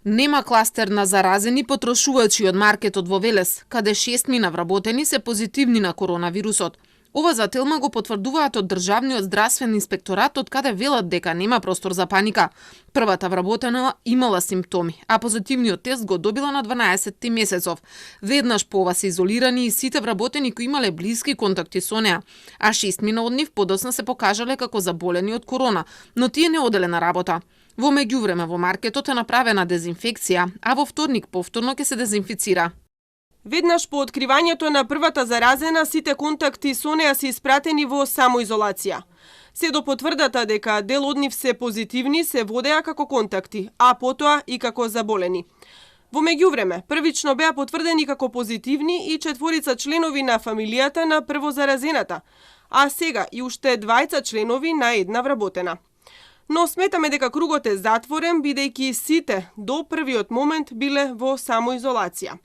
Нема кластер на заразени потрошувачи од маркетот во Велес, каде 6 вработени се позитивни на коронавирусот. Ова за Телма го потврдуваат од Државниот здравствен инспекторат, од каде велат дека нема простор за паника. Првата вработена имала симптоми, а позитивниот тест го добила на 12 месецов. Веднаш по ова се изолирани и сите вработени кои имале блиски контакти со неа, а 6 од нив подоцна се покажале како заболени од корона, но тие не оделе на работа. Во меѓувреме во маркетот е направена дезинфекција, а во вторник повторно ќе се дезинфицира. Веднаш по откривањето на првата заразена, сите контакти со неа се испратени во самоизолација. Се до потврдата дека дел од нив се позитивни се водеа како контакти, а потоа и како заболени. Во меѓувреме, првично беа потврдени како позитивни и 4 членови на фамилијата на првозаразената, а сега и уште 2 членови на една вработена. Но сметаме дека кругот е затворен, бидејќи сите до првиот момент биле во самоизолација.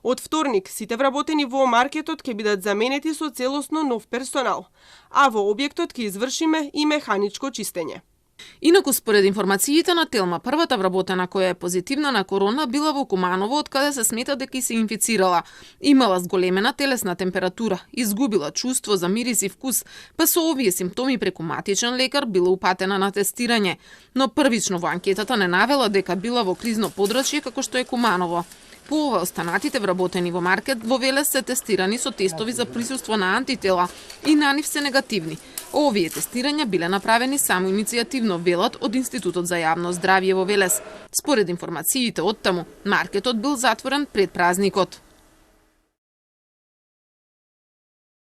Од вторник, сите вработени во маркетот ќе бидат заменети со целосно нов персонал, а во објектот ќе извршиме и механичко чистење. Инаку, според информациите на Телма, првата вработена која е позитивна на корона била во Куманово, од каде се смета дека се инфицирала. Имала зголемена телесна температура, изгубила чувство за мирис и вкус, па со овие симптоми преку матичен лекар била упатена на тестирање, но првично во анкетата не навела дека била во кризно подрачје како што е Куманово. По ова, останатите вработени во маркет во Велес се тестирани со тестови за присуство на антитела и на нив се негативни. Овие тестирања биле направени само иницијативно, велат од Институтот за јавно здравје во Велес. Според информациите од таму, маркетот бил затворен пред празникот.